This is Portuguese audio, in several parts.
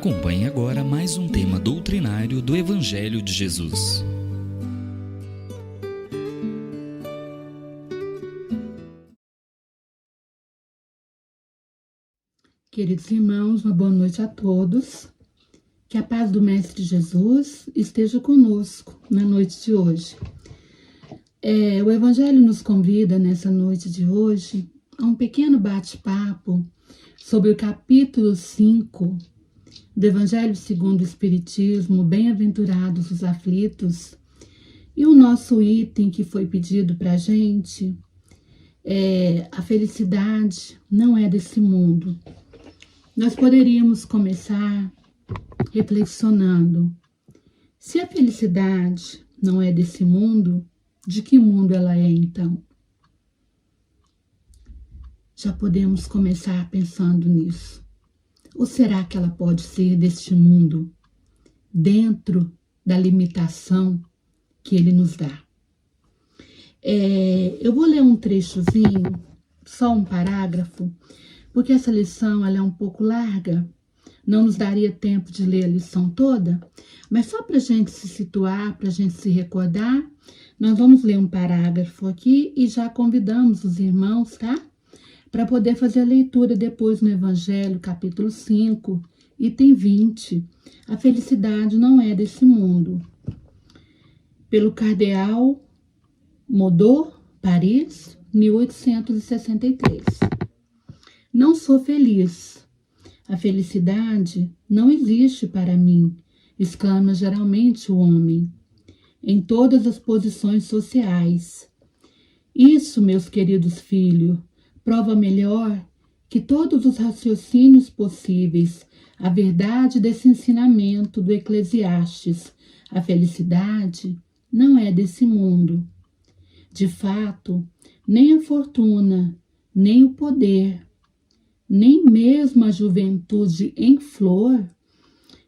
Acompanhe agora mais um tema doutrinário do Evangelho de Jesus. Queridos irmãos, uma boa noite a todos. Que a paz do Mestre Jesus esteja conosco na noite de hoje. O Evangelho nos convida nessa noite de hoje a um pequeno bate-papo sobre o capítulo 5 do Evangelho segundo o Espiritismo, Bem-aventurados os aflitos. E o nosso item que foi pedido para a gente é: a felicidade não é desse mundo. Nós poderíamos começar reflexionando: se a felicidade não é desse mundo, de que mundo ela é então? Já podemos começar pensando nisso. Ou será que ela pode ser deste mundo, dentro da limitação que ele nos dá? Eu vou ler um trechozinho, só um parágrafo, porque essa lição ela é um pouco larga, não nos daria tempo de ler a lição toda, mas só para a gente se situar, para a gente se recordar, nós vamos ler um parágrafo aqui e já convidamos os irmãos, tá? Para poder fazer a leitura depois no Evangelho, capítulo 5, item 20. A felicidade não é desse mundo. Pelo cardeal Modot, Paris, 1863. Não sou feliz. A felicidade não existe para mim, exclama geralmente o homem, em todas as posições sociais. Isso, meus queridos filhos, prova melhor que todos os raciocínios possíveis a verdade desse ensinamento do Eclesiastes. A felicidade não é desse mundo. De fato, nem a fortuna, nem o poder, nem mesmo a juventude em flor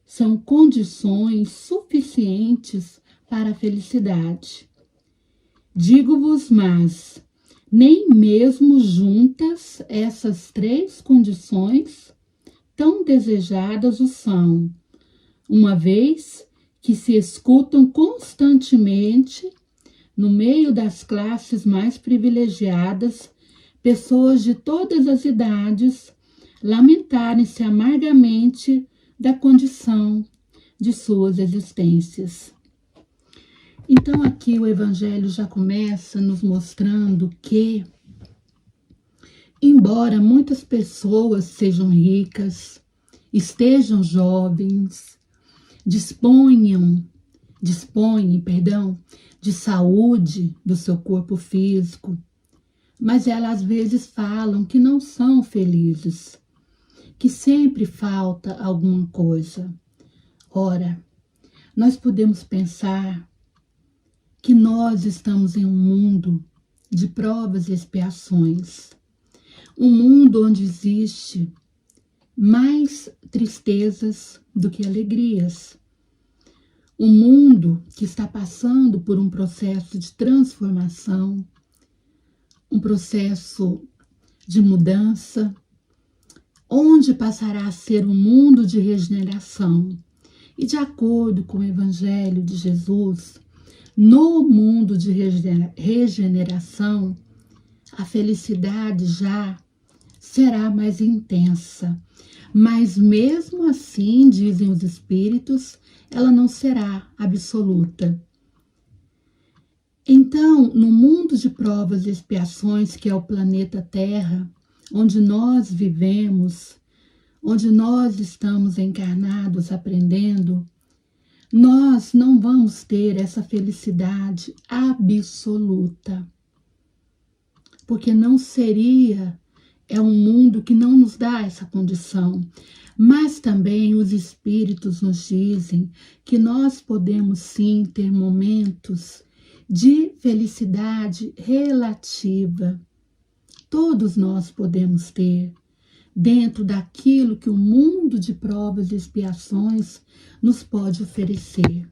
são condições suficientes para a felicidade. Digo-vos, mas nem mesmo juntas essas três condições tão desejadas o são, uma vez que se escutam constantemente, no meio das classes mais privilegiadas, pessoas de todas as idades lamentarem-se amargamente da condição de suas existências. Então aqui o Evangelho já começa nos mostrando que, embora muitas pessoas sejam ricas, estejam jovens, disponham de saúde do seu corpo físico, mas elas às vezes falam que não são felizes, que sempre falta alguma coisa. Ora, nós podemos pensar que nós estamos em um mundo de provas e expiações, um mundo onde existe mais tristezas do que alegrias, um mundo que está passando por um processo de transformação, um processo de mudança, onde passará a ser um mundo de regeneração. E de acordo com o Evangelho de Jesus, no mundo de regeneração, a felicidade já será mais intensa. Mas mesmo assim, dizem os espíritos, ela não será absoluta. Então, no mundo de provas e expiações, que é o planeta Terra, onde nós vivemos, onde nós estamos encarnados aprendendo, nós não vamos ter essa felicidade absoluta, porque não seria, é um mundo que não nos dá essa condição. Mas também os espíritos nos dizem que nós podemos sim ter momentos de felicidade relativa. Todos nós podemos ter, dentro daquilo que o mundo de provas e expiações nos pode oferecer.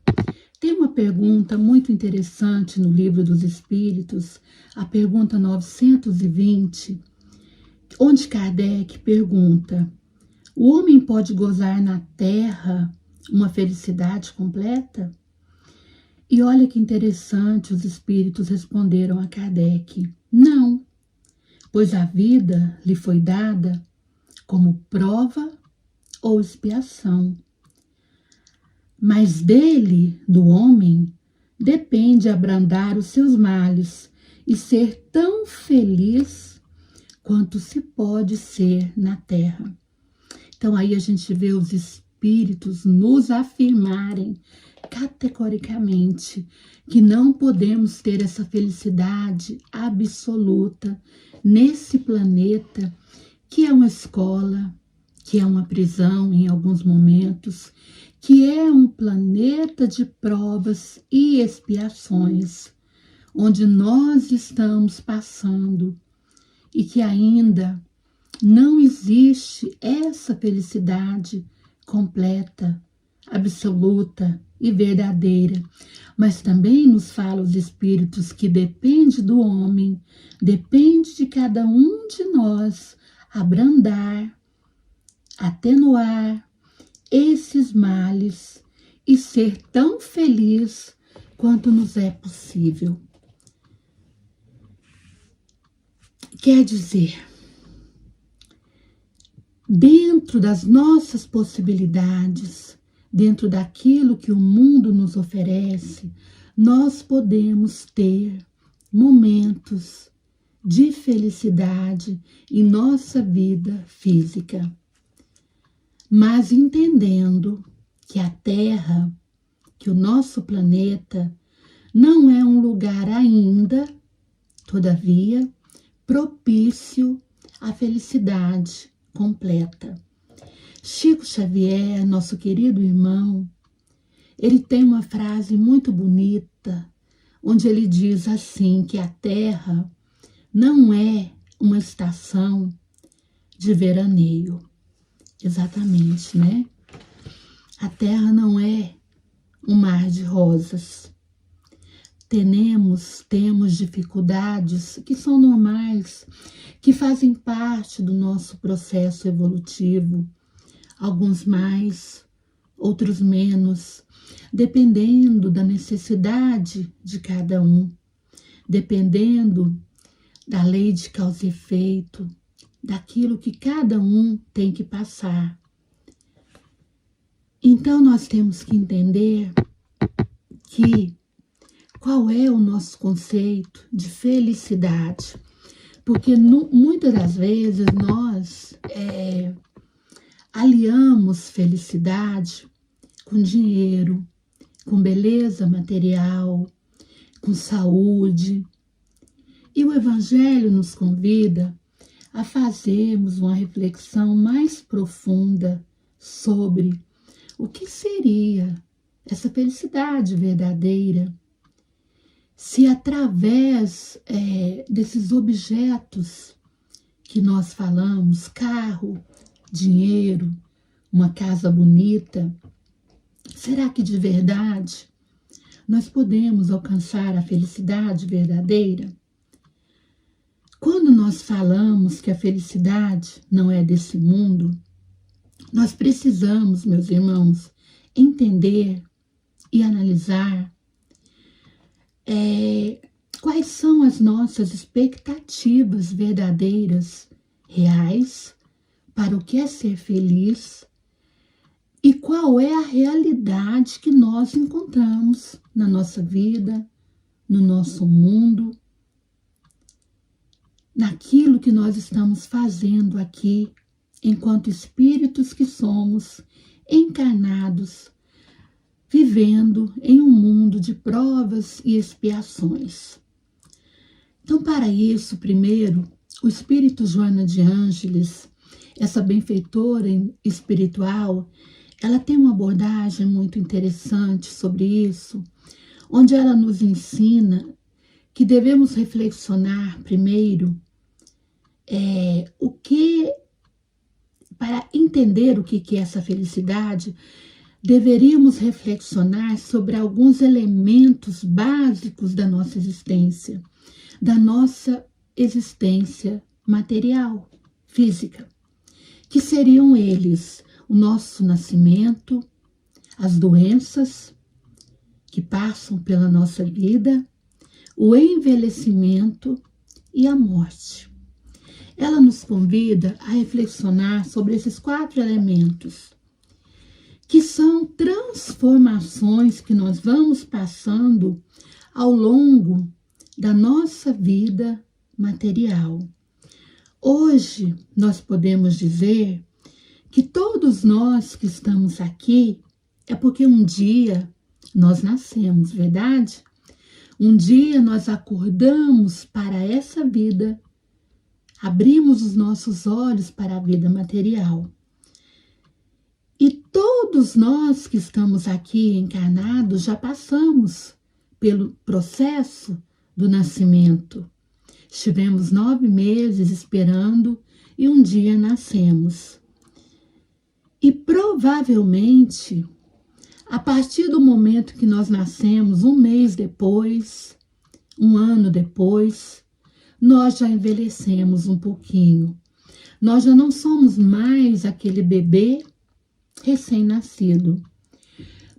Tem uma pergunta muito interessante no Livro dos Espíritos, a pergunta 920, onde Kardec pergunta: O homem pode gozar na terra uma felicidade completa? E olha que interessante, os espíritos responderam a Kardec: não, pois a vida lhe foi dada como prova ou expiação. Mas dele, do homem, depende abrandar os seus males e ser tão feliz quanto se pode ser na terra. Então aí a gente vê os espíritos nos afirmarem categoricamente que não podemos ter essa felicidade absoluta nesse planeta, que é uma escola, que é uma prisão em alguns momentos, que é um planeta de provas e expiações, onde nós estamos passando e que ainda não existe essa felicidade completa, absoluta e verdadeira. Mas também nos fala os espíritos que depende do homem, depende de cada um de nós abrandar, atenuar esses males e ser tão feliz quanto nos é possível. Quer dizer, dentro das nossas possibilidades, dentro daquilo que o mundo nos oferece, nós podemos ter momentos de felicidade em nossa vida física. Mas entendendo que a Terra, que o nosso planeta, não é um lugar ainda, todavia, propício à felicidade completa. Chico Xavier, nosso querido irmão, ele tem uma frase muito bonita, onde ele diz assim, que a Terra não é uma estação de veraneio. Exatamente, né? A Terra não é um mar de rosas. Temos dificuldades que são normais, que fazem parte do nosso processo evolutivo. Alguns mais, outros menos, dependendo da necessidade de cada um, dependendo da lei de causa e efeito, daquilo que cada um tem que passar. Então nós temos que entender que qual é o nosso conceito de felicidade, porque muitas das vezes nós aliamos felicidade com dinheiro, com beleza material, com saúde. E o Evangelho nos convida a fazermos uma reflexão mais profunda sobre o que seria essa felicidade verdadeira, se através desses objetos que nós falamos, carro, dinheiro, uma casa bonita, será que de verdade nós podemos alcançar a felicidade verdadeira? Quando nós falamos que a felicidade não é desse mundo, nós precisamos, meus irmãos, entender e analisar quais são as nossas expectativas verdadeiras, reais, para o que é ser feliz e qual é a realidade que nós encontramos na nossa vida, no nosso mundo, naquilo que nós estamos fazendo aqui, enquanto espíritos que somos encarnados, vivendo em um mundo de provas e expiações. Então, para isso, primeiro, o espírito Joana de Ângeles, essa benfeitora espiritual, ela tem uma abordagem muito interessante sobre isso, onde ela nos ensina que devemos reflexionar primeiro para entender o que é essa felicidade, deveríamos reflexionar sobre alguns elementos básicos da nossa existência material, física, que seriam eles: o nosso nascimento, as doenças que passam pela nossa vida, o envelhecimento e a morte. Ela nos convida a reflexionar sobre esses 4 elementos, que são transformações que nós vamos passando ao longo da nossa vida material. Hoje, nós podemos dizer que todos nós que estamos aqui é porque um dia nós nascemos, verdade? Um dia nós acordamos para essa vida, abrimos os nossos olhos para a vida material. E todos nós que estamos aqui encarnados já passamos pelo processo do nascimento. Estivemos 9 meses esperando e um dia nascemos. E provavelmente, a partir do momento que nós nascemos, 1 mês depois, 1 ano depois, nós já envelhecemos um pouquinho. Nós já não somos mais aquele bebê recém-nascido.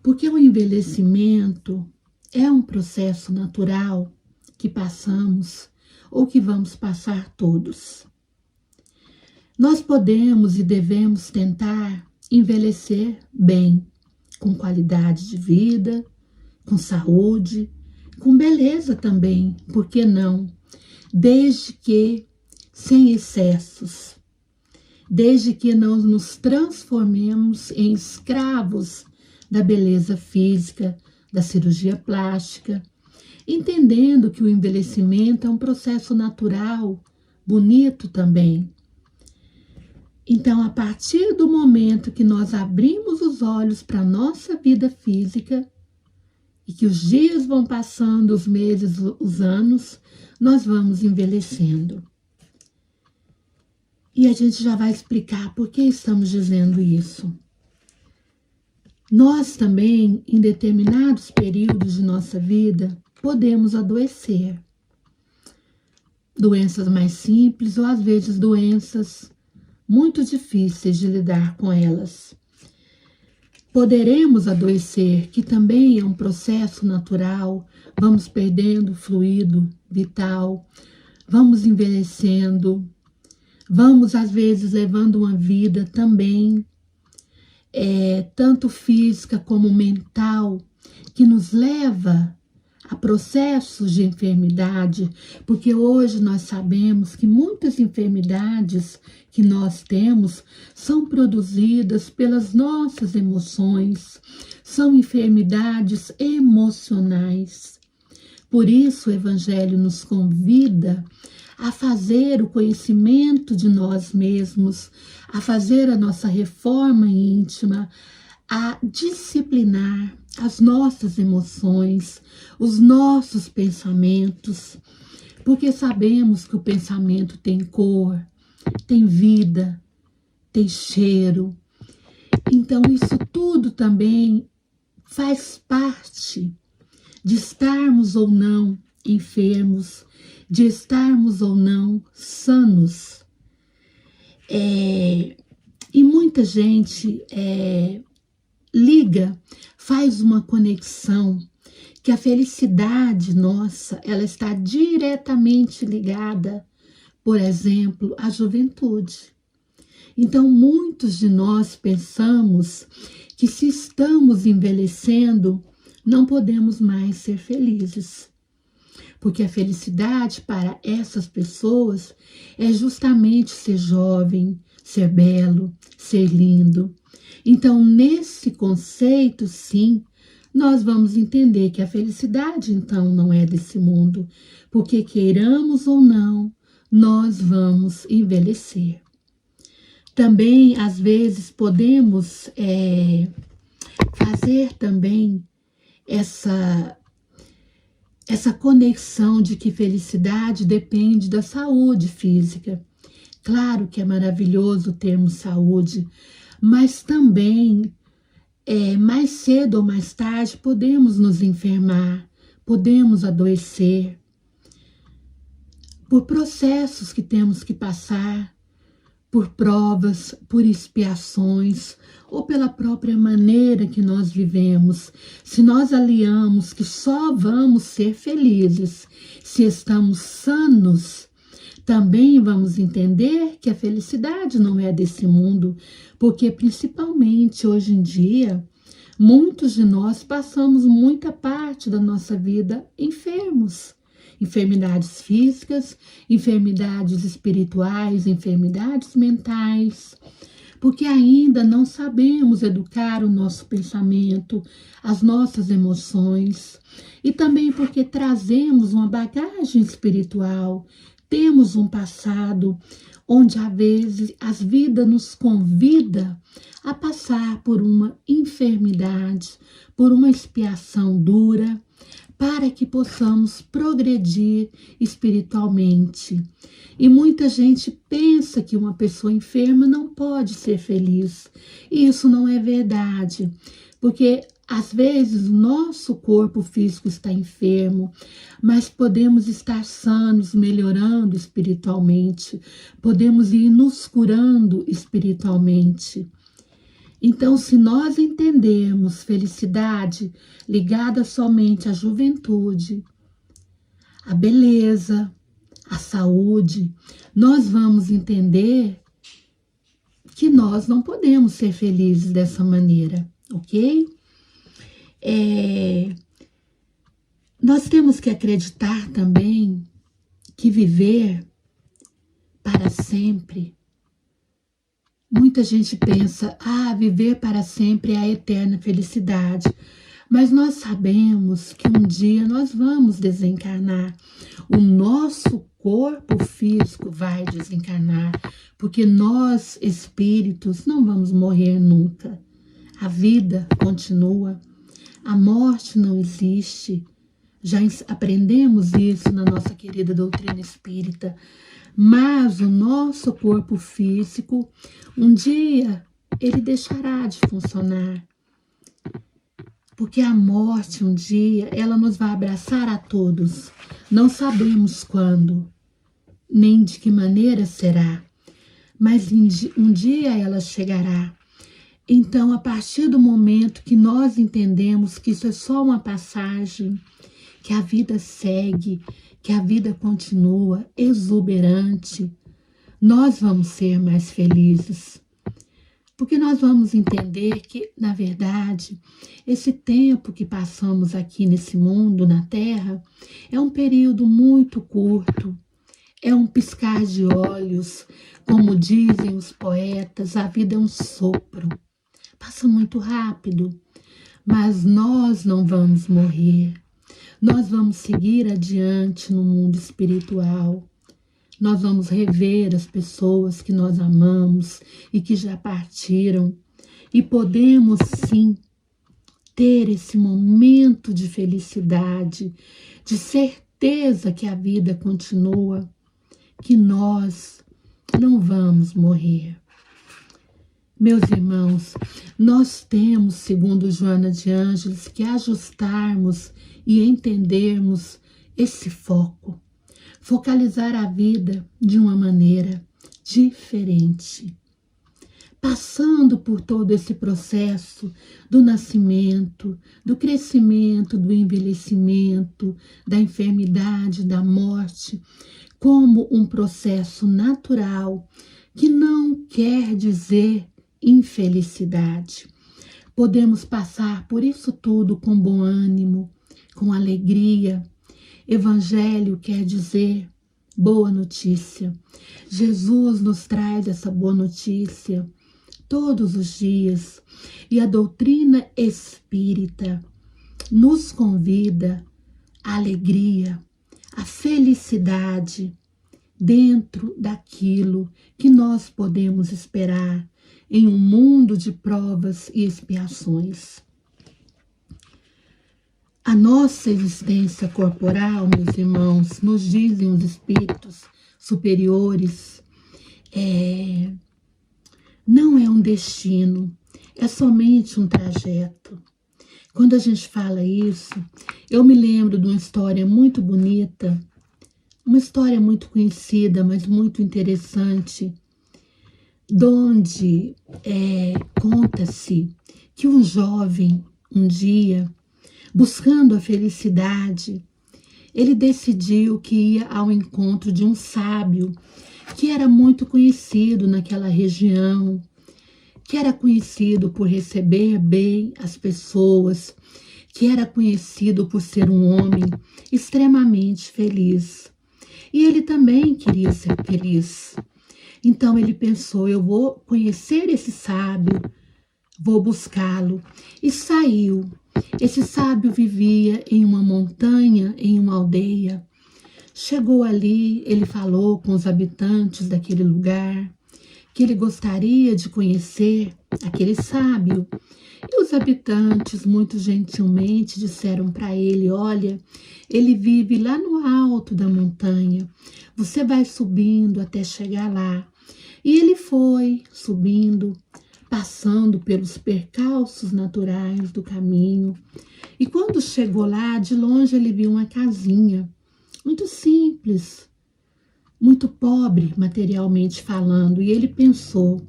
Porque o envelhecimento é um processo natural que passamos ou que vamos passar todos. Nós podemos e devemos tentar envelhecer bem, com qualidade de vida, com saúde, com beleza também, por que não? Desde que sem excessos, desde que não nos transformemos em escravos da beleza física, da cirurgia plástica, entendendo que o envelhecimento é um processo natural, bonito também. Então, a partir do momento que nós abrimos os olhos para a nossa vida física e que os dias vão passando, os meses, os anos, nós vamos envelhecendo. E a gente já vai explicar por que estamos dizendo isso. Nós também, em determinados períodos de nossa vida, podemos adoecer. Doenças mais simples ou às vezes doenças muito difíceis de lidar com elas. Poderemos adoecer, que também é um processo natural, vamos perdendo fluido vital, vamos envelhecendo, vamos às vezes levando uma vida também, tanto física como mental, que nos leva a processos de enfermidade, porque hoje nós sabemos que muitas enfermidades que nós temos são produzidas pelas nossas emoções, são enfermidades emocionais. Por isso o Evangelho nos convida a fazer o conhecimento de nós mesmos, a fazer a nossa reforma íntima, a disciplinar as nossas emoções, os nossos pensamentos, porque sabemos que o pensamento tem cor, tem vida, tem cheiro. Então isso tudo também faz parte de estarmos ou não enfermos, de estarmos ou não sanos. E muita gente liga, faz uma conexão, que a felicidade nossa, ela está diretamente ligada, por exemplo, à juventude. Então, muitos de nós pensamos que se estamos envelhecendo, não podemos mais ser felizes. Porque a felicidade para essas pessoas é justamente ser jovem, ser belo, ser lindo. Então, nesse conceito, sim, nós vamos entender que a felicidade, então, não é desse mundo, porque queiramos ou não, nós vamos envelhecer. Também, às vezes, podemos fazer também essa conexão de que felicidade depende da saúde física. Claro que é maravilhoso termos saúde, mas também, mais cedo ou mais tarde, podemos nos enfermar, podemos adoecer por processos que temos que passar, por provas, por expiações, ou pela própria maneira que nós vivemos, se nós aliamos que só vamos ser felizes se estamos sanos, também vamos entender que a felicidade não é desse mundo, porque principalmente hoje em dia, muitos de nós passamos muita parte da nossa vida enfermos. Enfermidades físicas, enfermidades espirituais, enfermidades mentais, porque ainda não sabemos educar o nosso pensamento, as nossas emoções, e também porque trazemos uma bagagem espiritual, temos um passado onde às vezes a vida nos convida a passar por uma enfermidade, por uma expiação dura, para que possamos progredir espiritualmente. E muita gente pensa que uma pessoa enferma não pode ser feliz. E isso não é verdade, porque às vezes o nosso corpo físico está enfermo, mas podemos estar sanos, melhorando espiritualmente, podemos ir nos curando espiritualmente. Então, se nós entendermos felicidade ligada somente à juventude, à beleza, à saúde, nós vamos entender que nós não podemos ser felizes dessa maneira, ok? Nós temos que acreditar também que viver para sempre. Muita gente pensa, viver para sempre é a eterna felicidade. Mas nós sabemos que um dia nós vamos desencarnar. O nosso corpo físico vai desencarnar, porque nós, espíritos, não vamos morrer nunca. A vida continua, a morte não existe. Já aprendemos isso na nossa querida doutrina espírita. Mas o nosso corpo físico, um dia, ele deixará de funcionar. Porque a morte, um dia, ela nos vai abraçar a todos. Não sabemos quando, nem de que maneira será. Mas um dia ela chegará. Então, a partir do momento que nós entendemos que isso é só uma passagem, que a vida segue, que a vida continua exuberante, nós vamos ser mais felizes. Porque nós vamos entender que, na verdade, esse tempo que passamos aqui nesse mundo, na Terra, é um período muito curto, é um piscar de olhos, como dizem os poetas, a vida é um sopro, passa muito rápido, mas nós não vamos morrer. Nós vamos seguir adiante no mundo espiritual. Nós vamos rever as pessoas que nós amamos e que já partiram. E podemos, sim, ter esse momento de felicidade, de certeza que a vida continua, que nós não vamos morrer. Meus irmãos, nós temos, segundo Joana de Ângeles, que ajustarmos e entendermos esse foco, focalizar a vida de uma maneira diferente, passando por todo esse processo do nascimento, do crescimento, do envelhecimento, da enfermidade, da morte, como um processo natural que não quer dizer infelicidade. Podemos passar por isso tudo com bom ânimo, com alegria. Evangelho quer dizer boa notícia. Jesus nos traz essa boa notícia todos os dias. E a doutrina espírita nos convida à alegria, à felicidade dentro daquilo que nós podemos esperar em um mundo de provas e expiações. A nossa existência corporal, meus irmãos, nos dizem os espíritos superiores, não é um destino, é somente um trajeto. Quando a gente fala isso, eu me lembro de uma história muito bonita, uma história muito conhecida, mas muito interessante, donde conta-se que um jovem, um dia, buscando a felicidade, ele decidiu que ia ao encontro de um sábio que era muito conhecido naquela região, que era conhecido por receber bem as pessoas, que era conhecido por ser um homem extremamente feliz. E ele também queria ser feliz. Então ele pensou, eu vou conhecer esse sábio, vou buscá-lo. E saiu. Esse sábio vivia em uma montanha, em uma aldeia. Chegou ali, ele falou com os habitantes daquele lugar, que ele gostaria de conhecer aquele sábio. E os habitantes, muito gentilmente, disseram para ele, olha, ele vive lá no alto da montanha, você vai subindo até chegar lá. E ele foi subindo, passando pelos percalços naturais do caminho. E quando chegou lá, de longe ele viu uma casinha, muito simples, muito pobre materialmente falando. E ele pensou,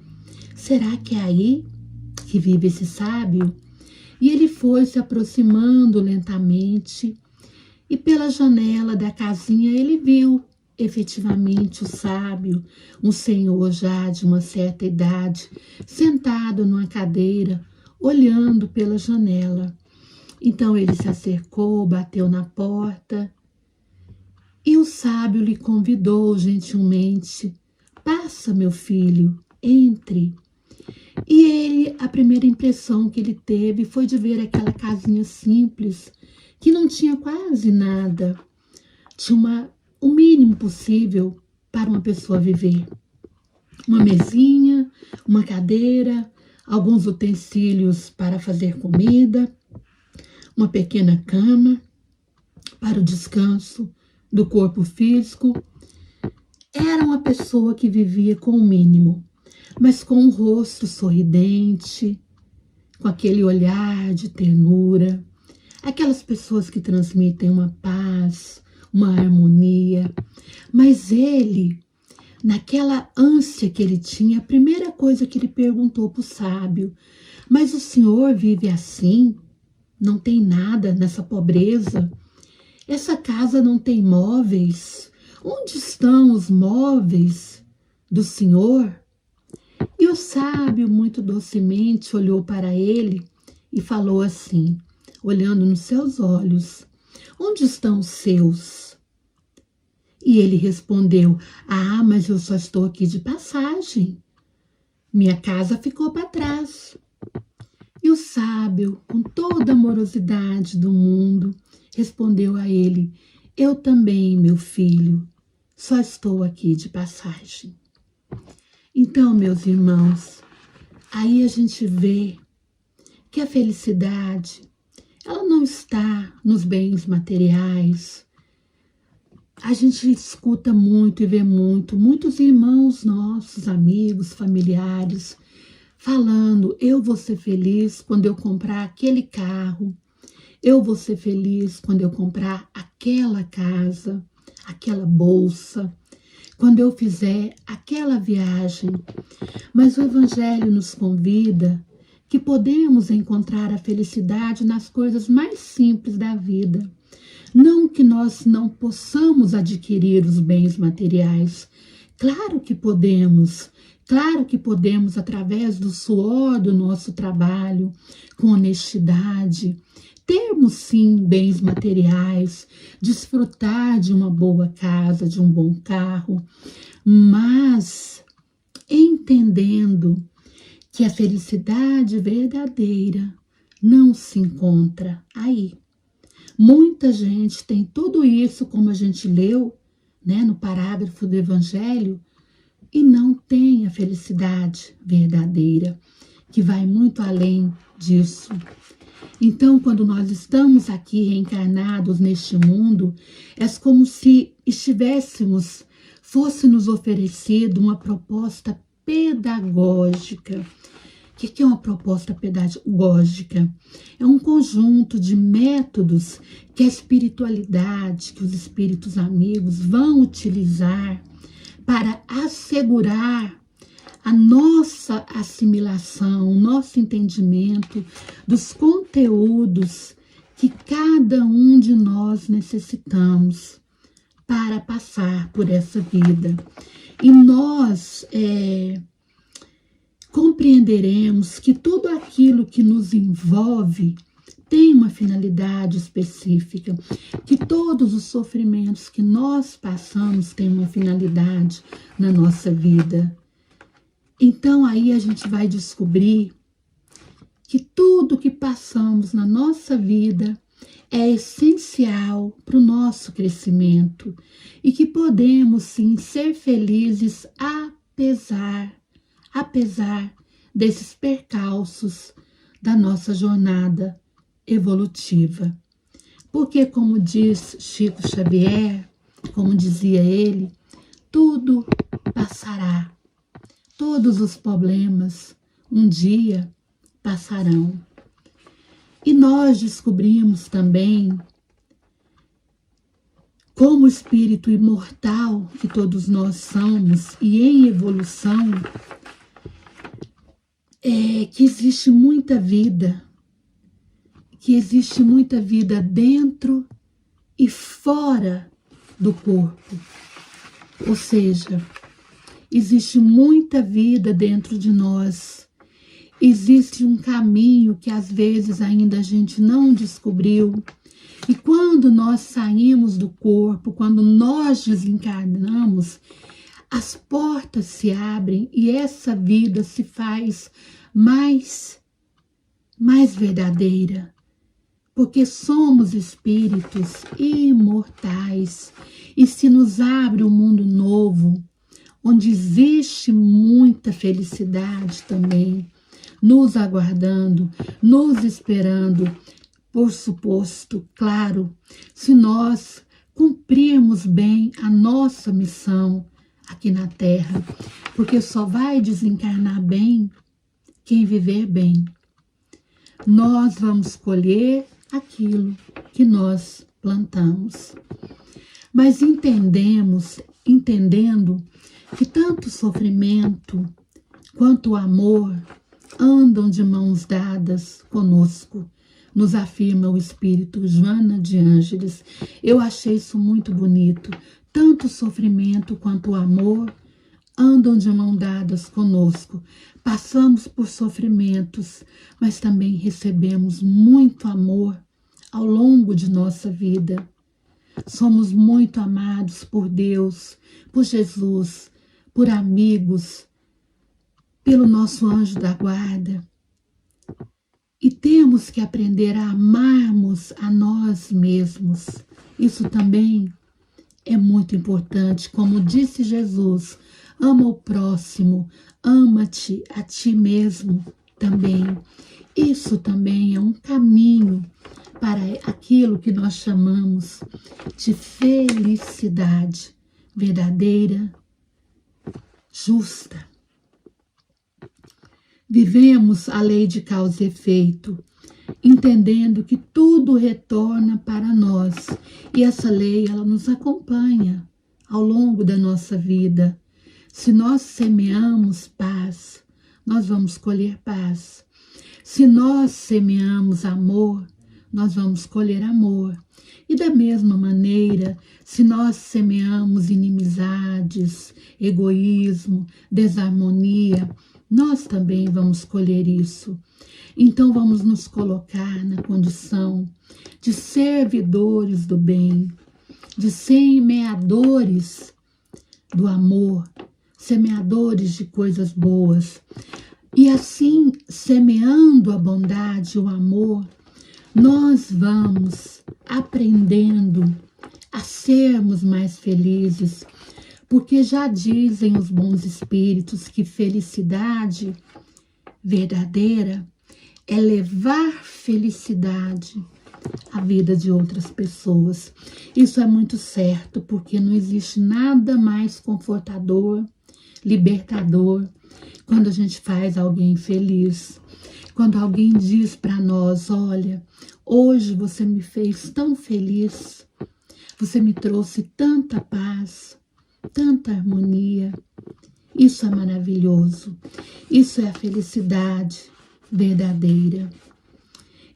será que é aí que vive esse sábio? E ele foi se aproximando lentamente e pela janela da casinha ele viu efetivamente o sábio, um senhor já de uma certa idade, sentado numa cadeira, olhando pela janela. Então ele se acercou, bateu na porta e o sábio lhe convidou gentilmente, passa, meu filho, entre. E ele, a primeira impressão que ele teve foi de ver aquela casinha simples, que não tinha quase nada. Tinha o mínimo possível para uma pessoa viver. Uma mesinha, uma cadeira, alguns utensílios para fazer comida, uma pequena cama para o descanso do corpo físico. Era uma pessoa que vivia com o mínimo, mas com um rosto sorridente, com aquele olhar de ternura, aquelas pessoas que transmitem uma paz, uma harmonia. Mas ele, naquela ânsia que ele tinha, a primeira coisa que ele perguntou para o sábio, mas o senhor vive assim? Não tem nada nessa pobreza? Essa casa não tem móveis? Onde estão os móveis do senhor? E o sábio, muito docemente, olhou para ele e falou assim, olhando nos seus olhos, onde estão os seus? E ele respondeu, mas eu só estou aqui de passagem. Minha casa ficou para trás. E o sábio, com toda a amorosidade do mundo, respondeu a ele, eu também, meu filho, só estou aqui de passagem. Então, meus irmãos, aí a gente vê que a felicidade, ela não está nos bens materiais. A gente escuta muito e vê muitos irmãos nossos, amigos, familiares, falando, eu vou ser feliz quando eu comprar aquele carro, eu vou ser feliz quando eu comprar aquela casa, aquela bolsa, quando eu fizer aquela viagem. Mas o Evangelho nos convida que podemos encontrar a felicidade nas coisas mais simples da vida. Não que nós não possamos adquirir os bens materiais. Claro que podemos através do suor do nosso trabalho, com honestidade, termos sim bens materiais, desfrutar de uma boa casa, de um bom carro, mas entendendo que a felicidade verdadeira não se encontra aí. Muita gente tem tudo isso, como a gente leu, né, no parágrafo do Evangelho, e não tem a felicidade verdadeira, que vai muito além disso. Então, quando nós estamos aqui reencarnados neste mundo, é como se fosse nos oferecido uma proposta pedagógica. O que é uma proposta pedagógica? É um conjunto de métodos que a espiritualidade, que os espíritos amigos vão utilizar para assegurar a nossa assimilação, o nosso entendimento dos conteúdos que cada um de nós necessitamos para passar por essa vida. E nós compreenderemos que tudo aquilo que nos envolve tem uma finalidade específica, que todos os sofrimentos que nós passamos têm uma finalidade na nossa vida. Então aí a gente vai descobrir que tudo que passamos na nossa vida é essencial para o nosso crescimento e que podemos sim ser felizes apesar desses percalços da nossa jornada evolutiva. Porque, como diz Chico Xavier, como dizia ele, tudo passará. Todos os problemas um dia passarão. E nós descobrimos também, como espírito imortal que todos nós somos e em evolução, que existe muita vida, dentro e fora do corpo. Ou seja, existe muita vida dentro de nós. Existe um caminho que às vezes ainda a gente não descobriu. E quando nós saímos do corpo, quando nós desencarnamos, as portas se abrem e essa vida se faz mais verdadeira. Porque somos espíritos imortais e se nos abre um mundo novo, onde existe muita felicidade também, nos aguardando, nos esperando, por suposto, claro, se nós cumprirmos bem a nossa missão aqui na Terra, porque só vai desencarnar bem quem viver bem. Nós vamos colher aquilo que nós plantamos. Mas entendendo que tanto o sofrimento quanto o amor andam de mãos dadas conosco, nos afirma o espírito Joana de Ângeles. Eu achei isso muito bonito. Tanto o sofrimento quanto o amor andam de mãos dadas conosco. Passamos por sofrimentos, mas também recebemos muito amor ao longo de nossa vida. Somos muito amados por Deus, por Jesus, por amigos, pelo nosso anjo da guarda. E temos que aprender a amarmos a nós mesmos. Isso também é muito importante. Como disse Jesus, ama o próximo, ama-te a ti mesmo também. Isso também é um caminho para aquilo que nós chamamos de felicidade verdadeira, justa. Vivemos a lei de causa e efeito, entendendo que tudo retorna para nós. E essa lei, ela nos acompanha ao longo da nossa vida. Se nós semeamos paz, nós vamos colher paz. Se nós semeamos amor, nós vamos colher amor. E da mesma maneira, se nós semeamos inimizades, egoísmo, desarmonia, nós também vamos colher isso. Então vamos nos colocar na condição de servidores do bem, de semeadores do amor, semeadores de coisas boas. E assim, semeando a bondade, o amor, nós vamos aprendendo a sermos mais felizes, porque já dizem os bons espíritos que felicidade verdadeira é levar felicidade à vida de outras pessoas. Isso é muito certo, porque não existe nada mais confortador, libertador, quando a gente faz alguém feliz. Quando alguém diz para nós, olha, hoje você me fez tão feliz, você me trouxe tanta paz, tanta harmonia. Isso é maravilhoso. Isso é a felicidade verdadeira.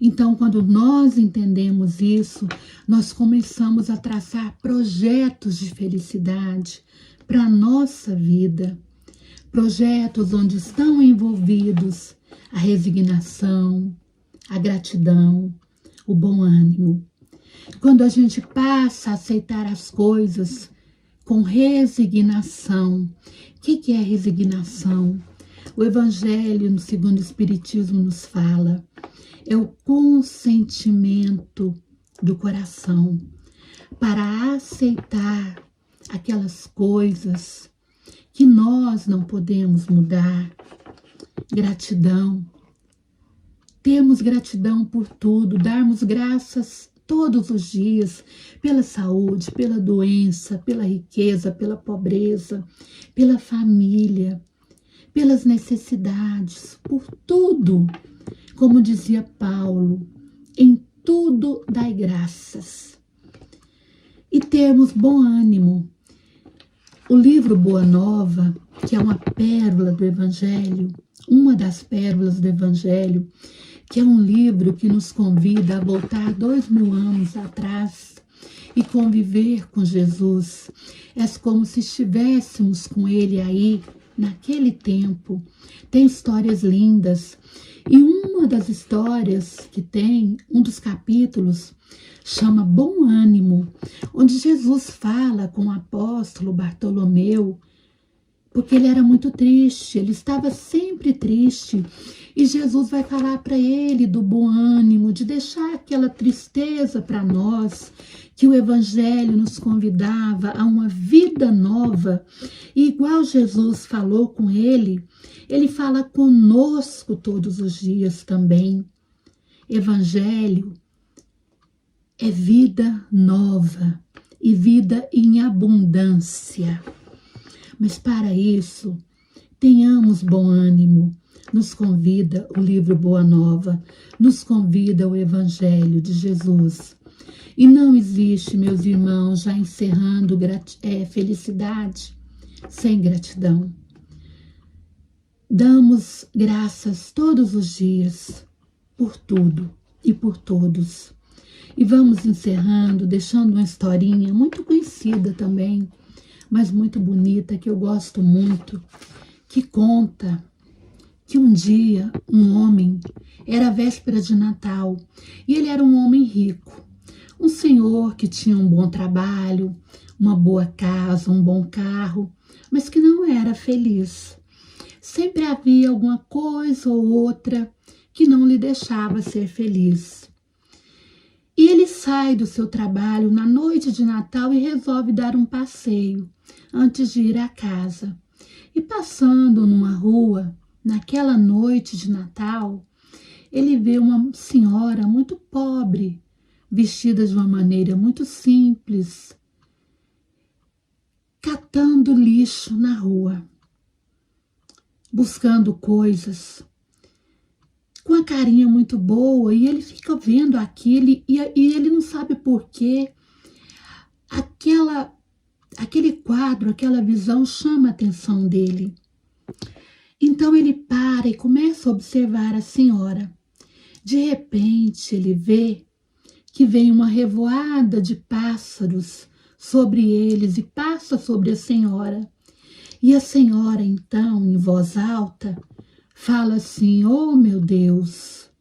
Então, quando nós entendemos isso, nós começamos a traçar projetos de felicidade para a nossa vida. Projetos onde estão envolvidos a resignação, a gratidão, o bom ânimo. Quando a gente passa a aceitar as coisas com resignação. O que é resignação? O Evangelho, segundo o Espiritismo, nos fala. É o consentimento do coração para aceitar aquelas coisas que nós não podemos mudar. Gratidão. Termos gratidão por tudo, darmos graças todos os dias pela saúde, pela doença, pela riqueza, pela pobreza, pela família, pelas necessidades, por tudo. Como dizia Paulo, em tudo dai graças. E termos bom ânimo. O livro Boa Nova, que é uma pérola do Evangelho, uma das pérolas do Evangelho, que é um livro que nos convida a voltar 2000 anos atrás e conviver com Jesus. É como se estivéssemos com Ele aí, naquele tempo. Tem histórias lindas. E uma das histórias que tem, um dos capítulos, chama Bom Ânimo, onde Jesus fala com o apóstolo Bartolomeu, porque ele era muito triste, ele estava sempre triste. E Jesus vai falar para ele do bom ânimo, de deixar aquela tristeza para nós, que o Evangelho nos convidava a uma vida nova. E igual Jesus falou com ele fala conosco todos os dias também. Evangelho é vida nova e vida em abundância. Mas para isso, tenhamos bom ânimo. Nos convida o livro Boa Nova, nos convida o Evangelho de Jesus. E não existe, meus irmãos, já encerrando, felicidade sem gratidão. Damos graças todos os dias por tudo e por todos. E vamos encerrando, deixando uma historinha muito conhecida também, mas muito bonita, que eu gosto muito, que conta que um dia um homem, era a véspera de Natal, e ele era um homem rico, um senhor que tinha um bom trabalho, uma boa casa, um bom carro, mas que não era feliz. Sempre havia alguma coisa ou outra que não lhe deixava ser feliz. E ele sai do seu trabalho na noite de Natal e resolve dar um passeio antes de ir à casa. E passando numa rua, naquela noite de Natal, ele vê uma senhora muito pobre, vestida de uma maneira muito simples, catando lixo na rua, buscando coisas, com a carinha muito boa, e ele fica vendo aquilo e ele não sabe por quê. Aquele quadro, aquela visão chama a atenção dele. Então ele para e começa a observar a senhora. De repente ele vê que vem uma revoada de pássaros sobre eles e passa sobre a senhora. E a senhora então, em voz alta, fala assim: "Oh meu Deus,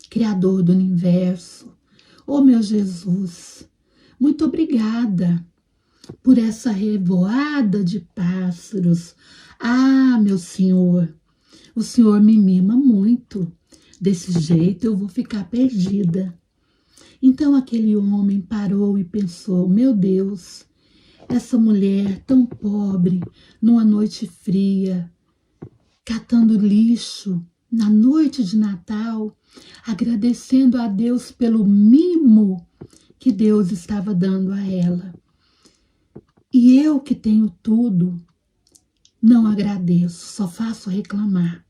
Criador do universo, oh meu Jesus, muito obrigada por essa revoada de pássaros. Ah, meu Senhor, o Senhor me mima muito. Desse jeito eu vou ficar perdida." Então aquele homem parou e pensou: meu Deus, essa mulher tão pobre, numa noite fria, catando lixo, na noite de Natal, agradecendo a Deus pelo mimo que Deus estava dando a ela. E eu que tenho tudo, não agradeço, só faço reclamar.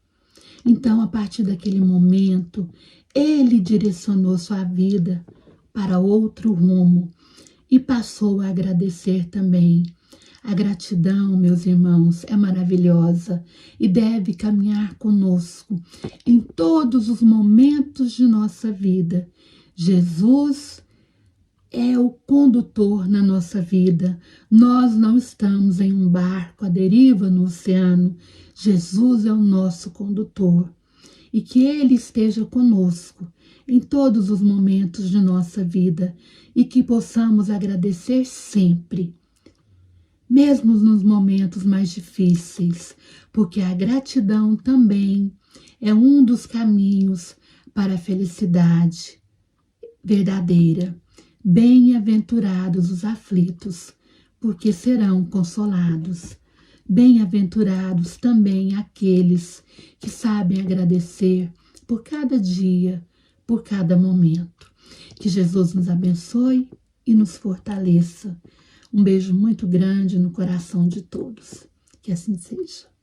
Então, a partir daquele momento, ele direcionou sua vida para outro rumo e passou a agradecer também A gratidão, meus irmãos, é maravilhosa e deve caminhar conosco em todos os momentos de nossa vida. Jesus é o condutor na nossa vida. Nós não estamos em um barco à deriva no oceano. Jesus é o nosso condutor. E que Ele esteja conosco em todos os momentos de nossa vida e que possamos agradecer sempre, mesmo nos momentos mais difíceis, porque a gratidão também é um dos caminhos para a felicidade verdadeira. Bem-aventurados os aflitos, porque serão consolados. Bem-aventurados também aqueles que sabem agradecer por cada dia, por cada momento. Que Jesus nos abençoe e nos fortaleça. Um beijo muito grande no coração de todos. Que assim seja.